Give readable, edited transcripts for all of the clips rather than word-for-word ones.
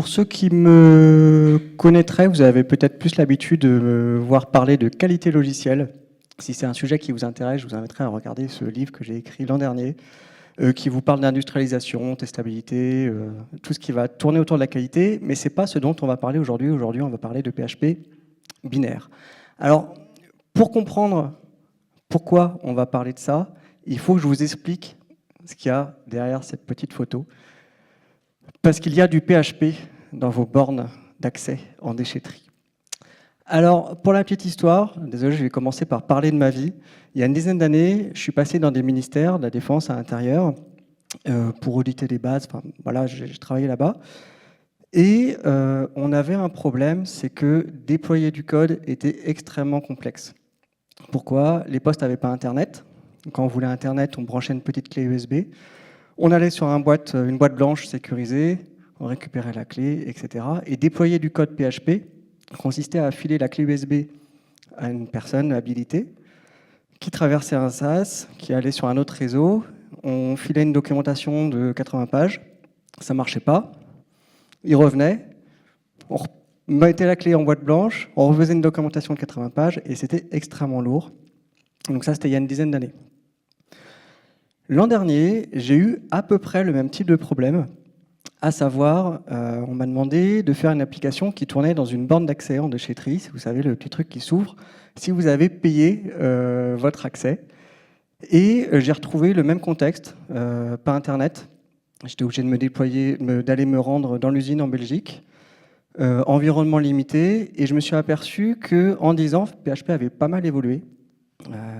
Pour ceux qui me connaîtraient, vous avez peut-être plus l'habitude de me voir parler de qualité logicielle. Si c'est un sujet qui vous intéresse, je vous inviterai à regarder ce livre que j'ai écrit l'an dernier, qui vous parle d'industrialisation, testabilité, tout ce qui va tourner autour de la qualité, mais ce n'est pas ce dont on va parler aujourd'hui. Aujourd'hui, on va parler de PHP binaire. Alors, pour comprendre pourquoi on va parler de ça, il faut que je vous explique ce qu'il y a derrière cette petite photo. Parce qu'il y a du PHP dans vos bornes d'accès en déchetterie. Alors, pour la petite histoire, désolé, je vais commencer par parler de ma vie. Il y a une dizaine d'années, je suis passé dans des ministères de la Défense à l'intérieur pour auditer les bases. Enfin, voilà, j'ai travaillé là-bas. Et on avait un problème, c'est que déployer du code était extrêmement complexe. Pourquoi? Les postes n'avaient pas Internet. Quand on voulait Internet, on branchait une petite clé USB. On allait sur une boîte blanche sécurisée, on récupérait la clé, etc. Et déployer du code PHP consistait à filer la clé USB à une personne habilitée qui traversait un sas, qui allait sur un autre réseau. On filait une documentation de 80 pages, ça ne marchait pas. Il revenait, on mettait la clé en boîte blanche, on refaisait une documentation de 80 pages et c'était extrêmement lourd. Donc ça, c'était il y a une dizaine d'années. L'an dernier, j'ai eu à peu près le même type de problème, à savoir, on m'a demandé de faire une application qui tournait dans une borne d'accès en déchetterie, vous savez, le petit truc qui s'ouvre, si vous avez payé votre accès. Et j'ai retrouvé le même contexte, pas Internet. J'étais obligé de me déployer, d'aller me rendre dans l'usine en Belgique, environnement limité, et je me suis aperçu qu'en 10 ans, PHP avait pas mal évolué,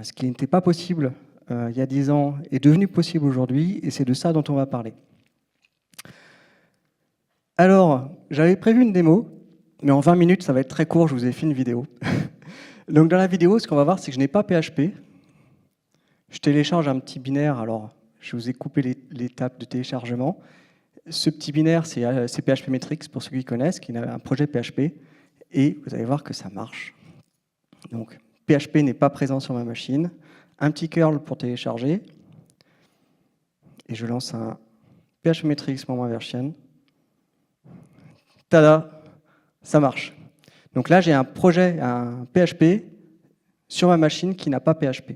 ce qui n'était pas possible il y a 10 ans est devenu possible aujourd'hui, et c'est de ça dont on va parler. Alors, j'avais prévu une démo, mais en 20 minutes, ça va être très court, je vous ai fait une vidéo. Donc dans la vidéo, ce qu'on va voir, c'est que je n'ai pas PHP. Je télécharge un petit binaire, alors je vous ai coupé l'étape de téléchargement. Ce petit binaire, c'est PHP Metrics, pour ceux qui connaissent, qui est un projet PHP, et vous allez voir que ça marche. Donc, PHP n'est pas présent sur ma machine. Un petit curl pour télécharger, et je lance un PHP Metrics version. Tada, ça marche. Donc là, j'ai un projet, un PHP sur ma machine qui n'a pas PHP.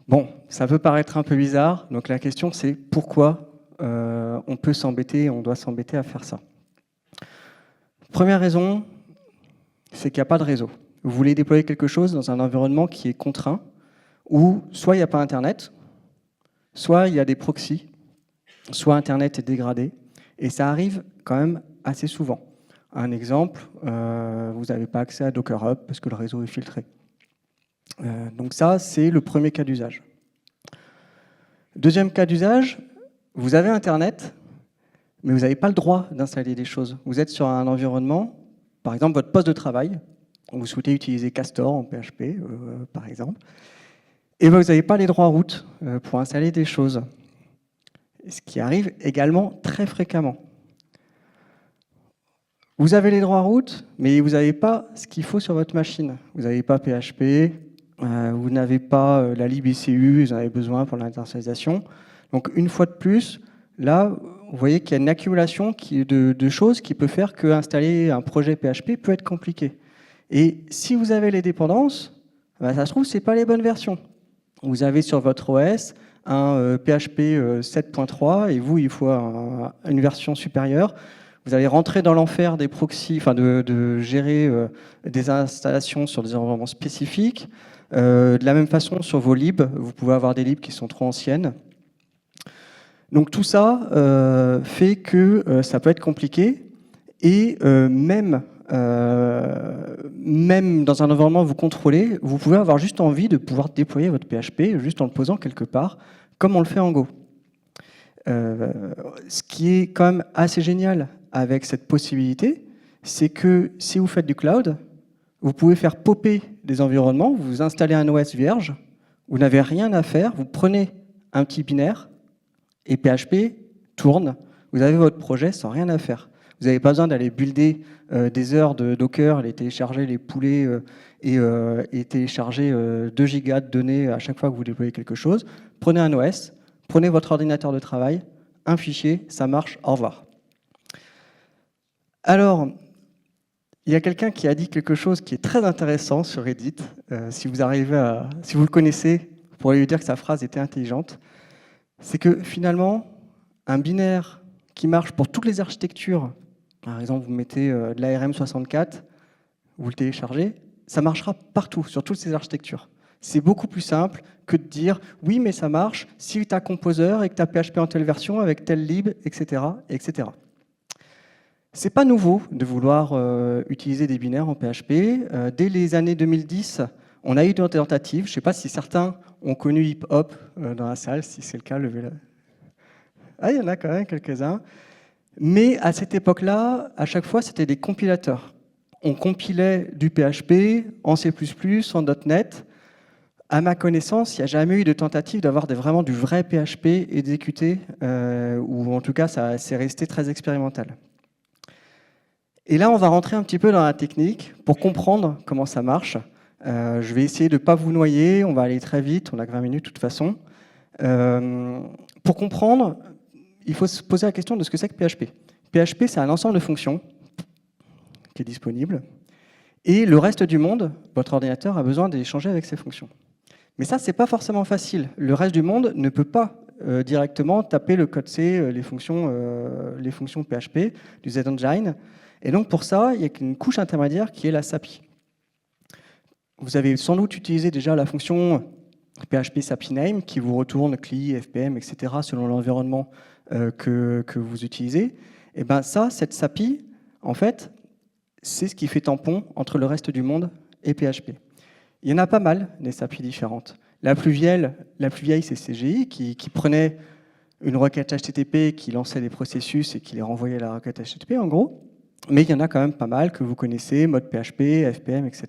Bon, ça peut paraître un peu bizarre, donc la question c'est pourquoi on peut s'embêter, on doit s'embêter à faire ça. Première raison, c'est qu'il n'y a pas de réseau. Vous voulez déployer quelque chose dans un environnement qui est contraint, où soit il n'y a pas Internet, soit il y a des proxys, soit Internet est dégradé, et ça arrive quand même assez souvent. Un exemple, vous n'avez pas accès à Docker Hub parce que le réseau est filtré. Donc ça, c'est le premier cas d'usage. Deuxième cas d'usage, vous avez Internet, mais vous n'avez pas le droit d'installer des choses. Vous êtes sur un environnement, par exemple votre poste de travail, vous souhaitez utiliser Castor en PHP, par exemple, et vous n'avez pas les droits root pour installer des choses. Ce qui arrive également très fréquemment. Vous avez les droits root, mais vous n'avez pas ce qu'il faut sur votre machine. Vous n'avez pas PHP, vous n'avez pas la libICU, vous en avez besoin pour l'internationalisation. Donc une fois de plus, là, vous voyez qu'il y a une accumulation de choses qui peut faire qu'installer un projet PHP peut être compliqué. Et si vous avez les dépendances, ben ça se trouve, ce n'est pas les bonnes versions. Vous avez sur votre OS un PHP 7.3 et vous, il faut une version supérieure. Vous allez rentrer dans l'enfer des proxys, enfin de gérer des installations sur des environnements spécifiques. De la même façon, sur vos libs, vous pouvez avoir des libs qui sont trop anciennes. Donc tout ça fait que ça peut être compliqué et même dans un environnement que vous contrôlez, vous pouvez avoir juste envie de pouvoir déployer votre PHP juste en le posant quelque part, comme on le fait en Go. Ce qui est quand même assez génial avec cette possibilité, c'est que si vous faites du cloud, vous pouvez faire popper des environnements, vous installez un OS vierge, vous n'avez rien à faire, vous prenez un petit binaire et PHP tourne, vous avez votre projet sans rien à faire. Vous n'avez pas besoin d'aller builder des heures de Docker, aller télécharger les poulets et télécharger 2 gigas de données à chaque fois que vous déployez quelque chose. Prenez un OS, prenez votre ordinateur de travail, un fichier, ça marche, au revoir. Alors, il y a quelqu'un qui a dit quelque chose qui est très intéressant sur Reddit. Si vous le connaissez, vous pourrez lui dire que sa phrase était intelligente. C'est que finalement, un binaire qui marche pour toutes les architectures, par exemple, vous mettez de l'ARM64, vous le téléchargez, ça marchera partout, sur toutes ces architectures. C'est beaucoup plus simple que de dire « oui, mais ça marche si tu as Composer et que tu as PHP en telle version avec tel lib, etc. etc. » C'est pas nouveau de vouloir utiliser des binaires en PHP. Dès les années 2010, on a eu des tentatives. Je ne sais pas si certains ont connu Hip Hop dans la salle. Si c'est le cas, levez-la. Ah, il y en a quand même quelques-uns. Mais à cette époque-là, à chaque fois, c'était des compilateurs. On compilait du PHP en C++, en .NET. À ma connaissance, il n'y a jamais eu de tentative d'avoir vraiment du vrai PHP exécuté, ou en tout cas, c'est resté très expérimental. Et là, on va rentrer un petit peu dans la technique pour comprendre comment ça marche. Je vais essayer de ne pas vous noyer, on va aller très vite, on a que 20 minutes de toute façon. Pour comprendre, il faut se poser la question de ce que c'est que PHP. PHP, c'est un ensemble de fonctions qui est disponible, et le reste du monde, votre ordinateur a besoin d'échanger avec ces fonctions. Mais ça, c'est pas forcément facile. Le reste du monde ne peut pas directement taper le code C, les fonctions PHP du Z-Engine. Et donc pour ça, il y a une couche intermédiaire qui est la SAPI. Vous avez sans doute utilisé déjà la fonction PHP SAPI name qui vous retourne CLI, FPM, etc. selon l'environnement que vous utilisez. Et ben ça, cette SAPI, en fait, c'est ce qui fait tampon entre le reste du monde et PHP. Il y en a pas mal, des SAPI différentes. La plus vieille c'est CGI, qui prenait une requête HTTP, qui lançait des processus et qui les renvoyait à la requête HTTP, en gros. Mais il y en a quand même pas mal que vous connaissez, mode PHP, FPM, etc.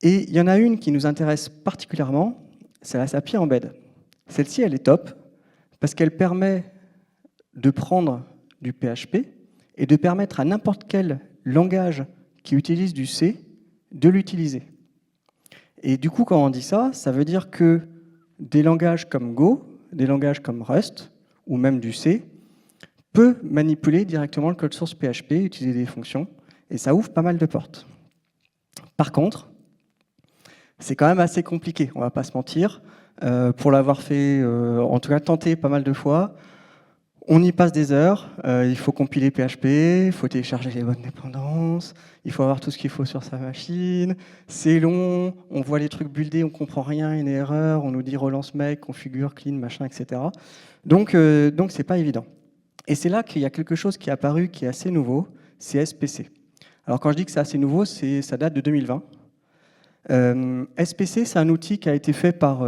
Et il y en a une qui nous intéresse particulièrement, c'est la SAPI Embed. Celle-ci, elle est top, parce qu'elle permet de prendre du PHP et de permettre à n'importe quel langage qui utilise du C de l'utiliser. Et du coup, quand on dit ça, ça veut dire que des langages comme Go, des langages comme Rust, ou même du C, peut manipuler directement le code source PHP, utiliser des fonctions, et ça ouvre pas mal de portes. Par contre, c'est quand même assez compliqué, on va pas se mentir. Pour l'avoir fait, en tout cas tenté pas mal de fois, on y passe des heures, il faut compiler PHP, il faut télécharger les bonnes dépendances, il faut avoir tout ce qu'il faut sur sa machine, c'est long, on voit les trucs buildés, on comprend rien, une erreur, on nous dit relance make, configure, clean, machin, etc. Donc c'est pas évident. Et c'est là qu'il y a quelque chose qui est apparu qui est assez nouveau, c'est SPC. Alors quand je dis que c'est assez nouveau, ça date de 2020. SPC, c'est un outil qui a été fait par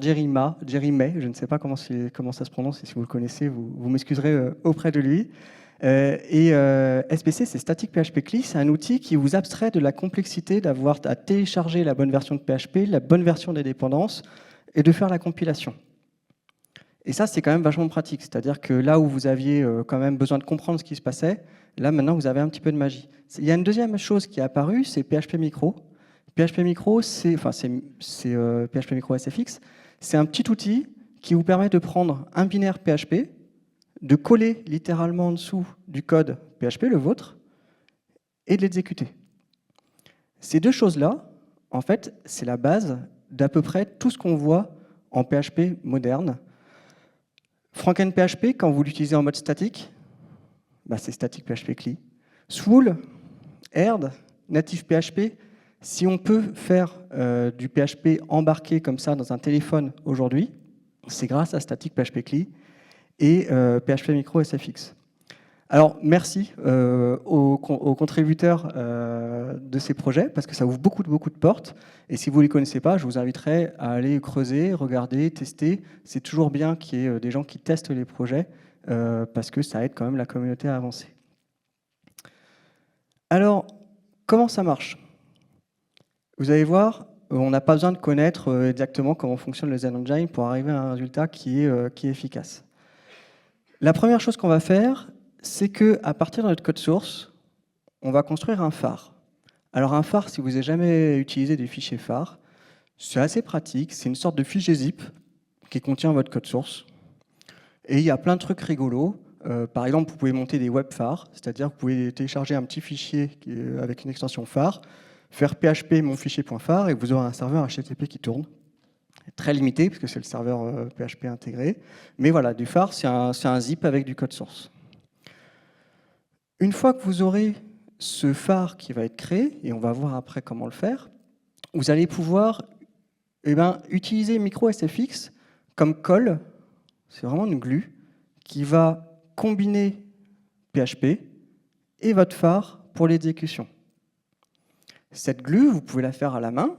Jerry May, je ne sais pas comment ça se prononce, et si vous le connaissez, vous m'excuserez auprès de lui. SPC, c'est Static PHP CLI, c'est un outil qui vous abstrait de la complexité d'avoir à télécharger la bonne version de PHP, la bonne version des dépendances, et de faire la compilation. Et ça, c'est quand même vachement pratique, c'est-à-dire que là où vous aviez quand même besoin de comprendre ce qui se passait, là maintenant vous avez un petit peu de magie. Il y a une deuxième chose qui est apparue, c'est PHP Micro. PHP Micro, c'est PHP Micro SFX, c'est un petit outil qui vous permet de prendre un binaire PHP, de coller littéralement en dessous du code PHP, le vôtre, et de l'exécuter. Ces deux choses-là, en fait, c'est la base d'à peu près tout ce qu'on voit en PHP moderne. FrankenPHP, quand vous l'utilisez en mode statique, bah c'est Static PHP CLI. Swool, Erd, Native PHP, si on peut faire du PHP embarqué comme ça dans un téléphone aujourd'hui, c'est grâce à Static PHP CLI et PHP Micro SFX. Alors, merci aux contributeurs de ces projets, parce que ça ouvre beaucoup de portes. Et si vous ne les connaissez pas, je vous inviterai à aller creuser, regarder, tester. C'est toujours bien qu'il y ait des gens qui testent les projets, parce que ça aide quand même la communauté à avancer. Alors, comment ça marche? Vous allez voir, on n'a pas besoin de connaître exactement comment fonctionne le Z-Engine pour arriver à un résultat qui est efficace. La première chose qu'on va faire, c'est qu'à partir de notre code source, on va construire un phare. Alors un phare, si vous n'avez jamais utilisé des fichiers phares, c'est assez pratique, c'est une sorte de fichier zip qui contient votre code source. Et il y a plein de trucs rigolos. Par exemple, vous pouvez monter des web phares, c'est-à-dire que vous pouvez télécharger un petit fichier avec une extension phare, faire php mon fichier.phare et vous aurez un serveur HTTP qui tourne. Très limité, parce que c'est le serveur PHP intégré. Mais voilà, du phare, c'est un zip avec du code source. Une fois que vous aurez ce phare qui va être créé, et on va voir après comment le faire, vous allez pouvoir utiliser MicroSFX comme colle, c'est vraiment une glue, qui va combiner PHP et votre phare pour l'exécution. Cette glue, vous pouvez la faire à la main,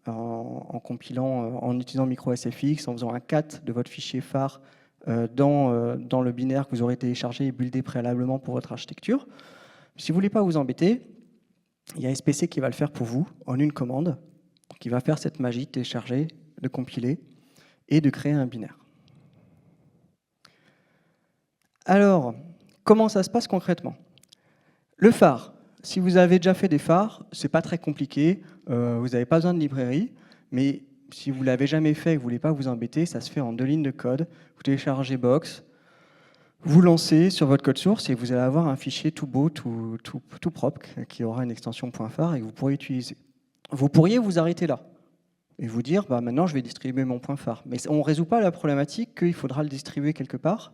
en compilant, en utilisant MicroSFX, en faisant un cat de votre fichier phare dans le binaire que vous aurez téléchargé et buildé préalablement pour votre architecture. Si vous ne voulez pas vous embêter, il y a SPC qui va le faire pour vous en une commande, qui va faire cette magie de télécharger, de compiler et de créer un binaire. Alors, comment ça se passe concrètement? Le phare, si vous avez déjà fait des phares, ce n'est pas très compliqué, vous n'avez pas besoin de librairie, mais si vous ne l'avez jamais fait et que vous ne voulez pas vous embêter, ça se fait en 2 lignes de code. Vous téléchargez Box, vous lancez sur votre code source et vous allez avoir un fichier tout beau, tout propre, qui aura une extension .phare et que vous pourrez utiliser. Vous pourriez vous arrêter là et vous dire, maintenant je vais distribuer mon .phare. Mais on ne résout pas la problématique qu'il faudra le distribuer quelque part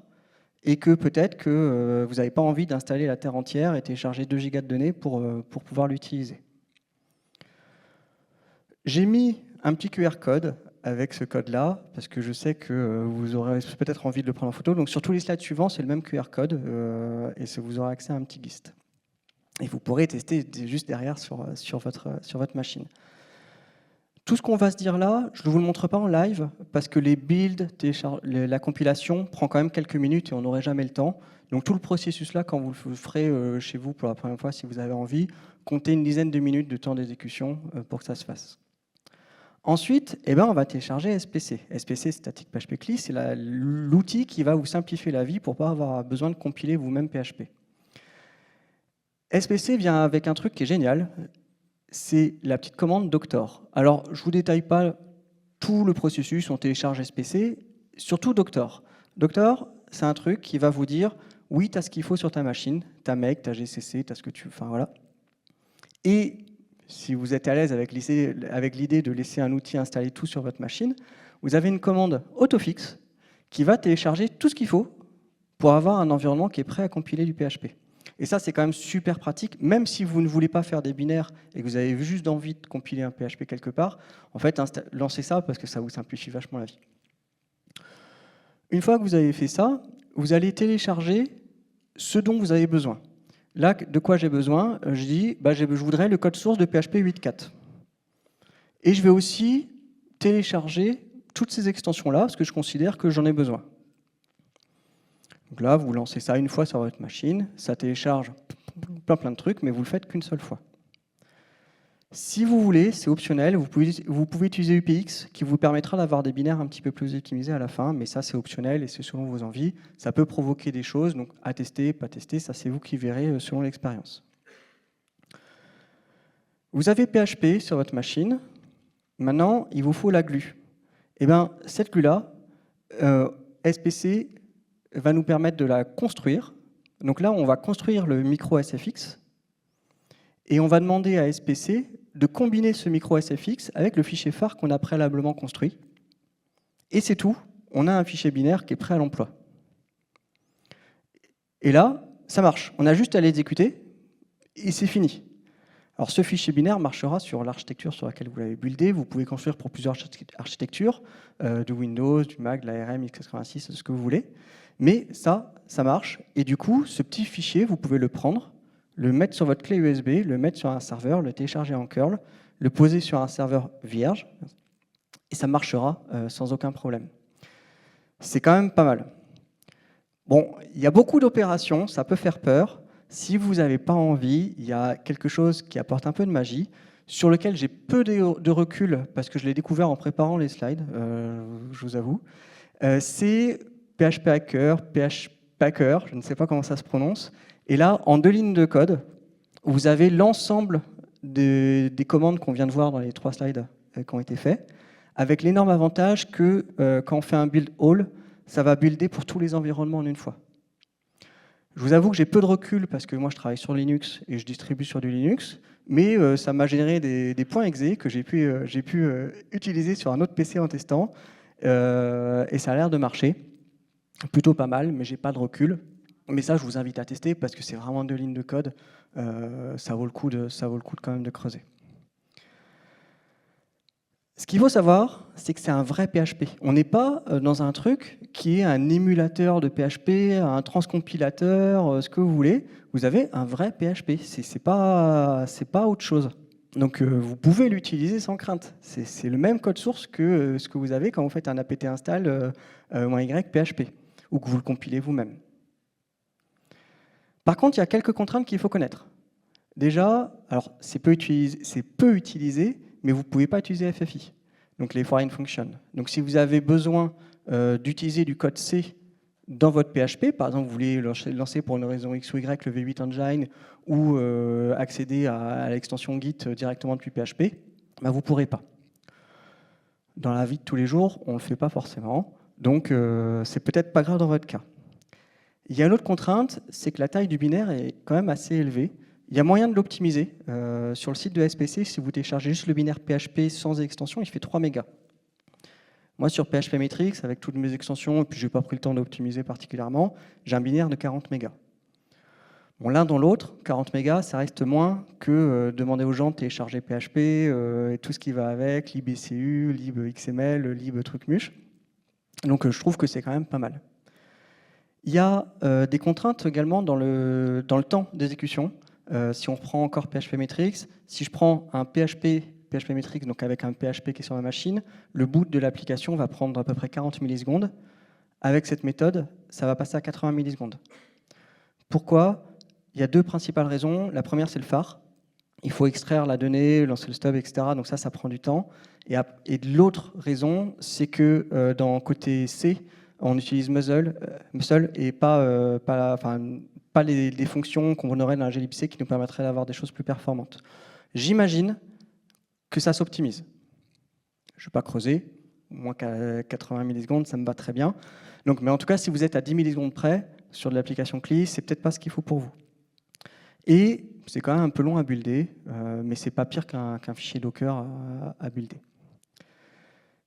et que peut-être que vous n'avez pas envie d'installer la terre entière et télécharger 2 gigas de données pour pouvoir l'utiliser. J'ai mis un petit QR code avec ce code-là, parce que je sais que vous aurez peut-être envie de le prendre en photo. Donc sur tous les slides suivants, c'est le même QR code, et vous aurez accès à un petit GIST. Et vous pourrez tester juste derrière sur votre machine. Tout ce qu'on va se dire là, je ne vous le montre pas en live, parce que les builds, la compilation prend quand même quelques minutes et on n'aurait jamais le temps. Donc tout le processus là, quand vous le ferez chez vous pour la première fois, si vous avez envie, comptez une dizaine de minutes de temps d'exécution pour que ça se fasse. Ensuite, on va télécharger SPC. SPC, Static PHP CLI, c'est l'outil qui va vous simplifier la vie pour ne pas avoir besoin de compiler vous-même PHP. SPC vient avec un truc qui est génial, c'est la petite commande Doctor. Alors, je ne vous détaille pas tout le processus, on télécharge SPC, surtout Doctor. Doctor, c'est un truc qui va vous dire, oui, tu as ce qu'il faut sur ta machine, ta make, ta GCC, tu as ce que tu veux, enfin voilà. Et si vous êtes à l'aise avec l'idée de laisser un outil installer tout sur votre machine, vous avez une commande autofix qui va télécharger tout ce qu'il faut pour avoir un environnement qui est prêt à compiler du PHP. Et ça, c'est quand même super pratique, même si vous ne voulez pas faire des binaires et que vous avez juste envie de compiler un PHP quelque part, en fait, lancez ça parce que ça vous simplifie vachement la vie. Une fois que vous avez fait ça, vous allez télécharger ce dont vous avez besoin. Là, de quoi j'ai besoin? Je dis, je voudrais le code source de PHP 8.4. Et je vais aussi télécharger toutes ces extensions-là, parce que je considère que j'en ai besoin. Donc là, vous lancez ça une fois sur votre machine, ça télécharge plein de trucs, mais vous ne le faites qu'une seule fois. Si vous voulez, c'est optionnel, vous pouvez utiliser UPX qui vous permettra d'avoir des binaires un petit peu plus optimisés à la fin, mais ça c'est optionnel et c'est selon vos envies. Ça peut provoquer des choses, donc à tester, pas tester, ça c'est vous qui verrez selon l'expérience. Vous avez PHP sur votre machine, maintenant il vous faut la glue. Et cette glue-là, SPC va nous permettre de la construire. Donc là, on va construire le micro SFX et on va demander à SPC de combiner ce micro SFX avec le fichier phare qu'on a préalablement construit. Et c'est tout, on a un fichier binaire qui est prêt à l'emploi. Et là, ça marche. On a juste à l'exécuter et c'est fini. Alors ce fichier binaire marchera sur l'architecture sur laquelle vous l'avez buildé. Vous pouvez construire pour plusieurs architectures, de Windows, du Mac, de l'ARM, x86, ce que vous voulez. Mais ça marche. Et du coup, ce petit fichier, vous pouvez le prendre, le mettre sur votre clé USB, le mettre sur un serveur, le télécharger en curl, le poser sur un serveur vierge, et ça marchera sans aucun problème. C'est quand même pas mal. Bon, il y a beaucoup d'opérations, ça peut faire peur. Si vous n'avez pas envie, il y a quelque chose qui apporte un peu de magie, sur lequel j'ai peu de recul, parce que je l'ai découvert en préparant les slides, je vous avoue. C'est PHP Hacker, PHP Packer, je ne sais pas comment ça se prononce. Et là, en 2 lignes de code, vous avez l'ensemble des commandes qu'on vient de voir dans les 3 slides qui ont été faits, avec l'énorme avantage que quand on fait un build all, ça va builder pour tous les environnements en une fois. Je vous avoue que j'ai peu de recul parce que moi je travaille sur Linux et je distribue sur du Linux, mais ça m'a généré des points exe que j'ai pu utiliser sur un autre PC en testant, et ça a l'air de marcher plutôt pas mal, mais j'ai pas de recul. Mais ça, je vous invite à tester parce que c'est vraiment 2 lignes de code, ça vaut le coup quand même de creuser. Ce qu'il faut savoir, c'est que c'est un vrai PHP. On n'est pas dans un truc qui est un émulateur de PHP, un transcompilateur, ce que vous voulez. Vous avez un vrai PHP. C'est pas autre chose. Donc vous pouvez l'utiliser sans crainte. C'est le même code source que ce que vous avez quand vous faites un apt install -y PHP ou que vous le compilez vous-même. Par contre, il y a quelques contraintes qu'il faut connaître. Déjà, alors c'est peu utilisé, mais vous ne pouvez pas utiliser FFI, donc les foreign functions. Donc si vous avez besoin d'utiliser du code C dans votre PHP, par exemple vous voulez lancer pour une raison X ou Y le V8 Engine ou accéder à l'extension Git directement depuis PHP, ben vous ne pourrez pas. Dans la vie de tous les jours, on ne le fait pas forcément, donc c'est peut-être pas grave dans votre cas. Il y a une autre contrainte, c'est que la taille du binaire est quand même assez élevée. Il y a moyen de l'optimiser. Sur le site de SPC, si vous téléchargez juste le binaire PHP sans extension, il fait 3 mégas. Moi, sur PHP Metrics, avec toutes mes extensions, et puis je n'ai pas pris le temps d'optimiser particulièrement, j'ai un binaire de 40 mégas. Bon, l'un dans l'autre, 40 mégas, ça reste moins que demander aux gens de télécharger PHP et tout ce qui va avec, libECU, libXML, libTrucmuche. Donc je trouve que c'est quand même pas mal. Il y a des contraintes également dans le temps d'exécution. Si on reprend encore PHP Metrics, si je prends un PHP Metrics, donc avec un PHP qui est sur ma machine, le boot de l'application va prendre à peu près 40 millisecondes. Avec cette méthode, ça va passer à 80 millisecondes. Pourquoi? Il y a 2 principales raisons. La première, c'est le phare. Il faut extraire la donnée, lancer le stub, etc. Donc ça prend du temps. Et l'autre raison, c'est que dans côté C, on utilise Muscle et pas les fonctions qu'on aurait dans la glibc qui nous permettraient d'avoir des choses plus performantes. J'imagine que ça s'optimise. Je ne vais pas creuser, moins qu'à 80 millisecondes, ça me va très bien. Donc, mais en tout cas, si vous êtes à 10 millisecondes près sur de l'application CLI, c'est peut-être pas ce qu'il faut pour vous. Et c'est quand même un peu long à builder, mais c'est pas pire qu'un fichier Docker à builder.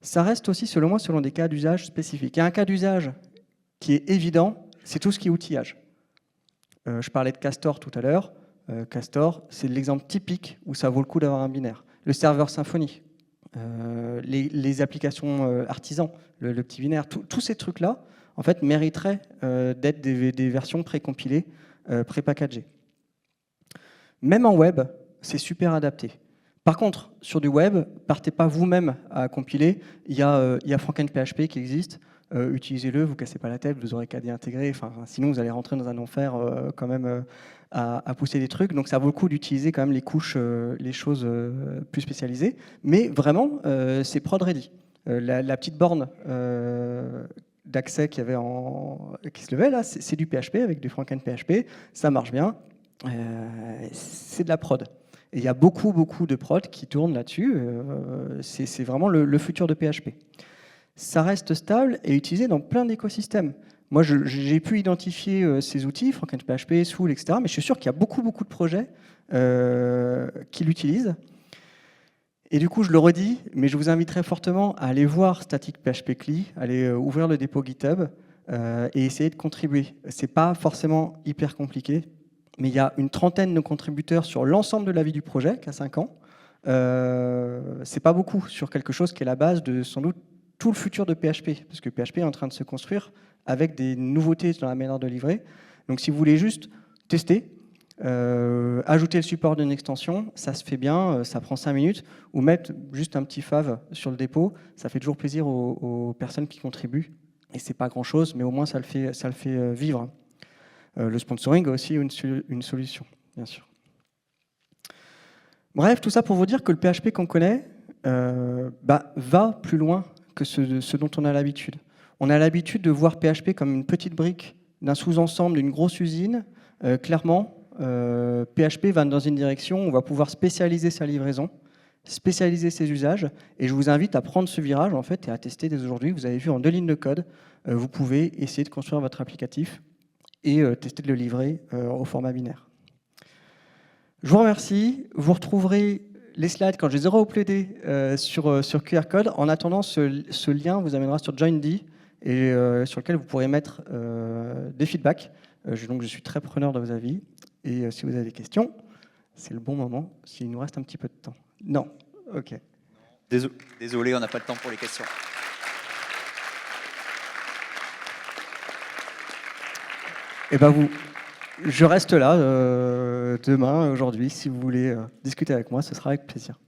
Ça reste aussi, selon moi, selon des cas d'usage spécifiques. Il y a un cas d'usage qui est évident, c'est tout ce qui est outillage. Je parlais de Castor tout à l'heure. Castor, c'est l'exemple typique où ça vaut le coup d'avoir un binaire. Le serveur Symfony, les applications artisans, le petit binaire, tous ces trucs-là, en fait, mériteraient d'être des versions précompilées, pré-packagées. Même en web, c'est super adapté. Par contre, sur du web, partez pas vous-même à compiler. Il y a FrankenPHP qui existe. Utilisez-le, vous ne cassez pas la tête, vous aurez qu'à déintégrer. Sinon, vous allez rentrer dans un enfer quand même à pousser des trucs. Donc, ça vaut le coup d'utiliser quand même les couches, les choses plus spécialisées. Mais vraiment, c'est prod ready. La petite borne d'accès qui se levait là, c'est du PHP avec du FrankenPHP. Ça marche bien. C'est de la prod. Et il y a beaucoup de prod qui tournent là-dessus. C'est vraiment le futur de PHP. Ça reste stable et utilisé dans plein d'écosystèmes. Moi, j'ai pu identifier ces outils, FrankenPHP, Soul, etc. Mais je suis sûr qu'il y a beaucoup de projets qui l'utilisent. Et du coup, je le redis, mais je vous inviterai fortement à aller voir Static PHP CLI, aller ouvrir le dépôt GitHub et essayer de contribuer. C'est pas forcément hyper compliqué. Mais il y a une trentaine de contributeurs sur l'ensemble de la vie du projet, qui a 5 ans. C'est pas beaucoup sur quelque chose qui est la base de sans doute tout le futur de PHP, parce que PHP est en train de se construire avec des nouveautés dans la manière de livrer. Donc si vous voulez juste tester, ajouter le support d'une extension, ça se fait bien, ça prend 5 minutes, ou mettre juste un petit fav sur le dépôt, ça fait toujours plaisir aux personnes qui contribuent. Et c'est pas grand-chose, mais au moins ça le fait vivre. Le sponsoring a aussi une solution, bien sûr. Bref, tout ça pour vous dire que le PHP qu'on connaît va plus loin que ce dont on a l'habitude. On a l'habitude de voir PHP comme une petite brique d'un sous-ensemble d'une grosse usine. Clairement, PHP va dans une direction où on va pouvoir spécialiser sa livraison, spécialiser ses usages, et je vous invite à prendre ce virage en fait, et à tester dès aujourd'hui. Vous avez vu en 2 lignes de code, vous pouvez essayer de construire votre applicatif et tester de le livrer au format binaire. Je vous remercie. Vous retrouverez les slides quand je les aurai uploadés sur QR code. En attendant, ce lien vous amènera sur Joindee et sur lequel vous pourrez mettre des feedbacks. Donc je suis très preneur de vos avis. Et si vous avez des questions, c'est le bon moment, s'il nous reste un petit peu de temps. Non, ok. Désolé, on n'a pas le temps pour les questions. Eh ben je reste là demain, aujourd'hui, si vous voulez discuter avec moi, ce sera avec plaisir.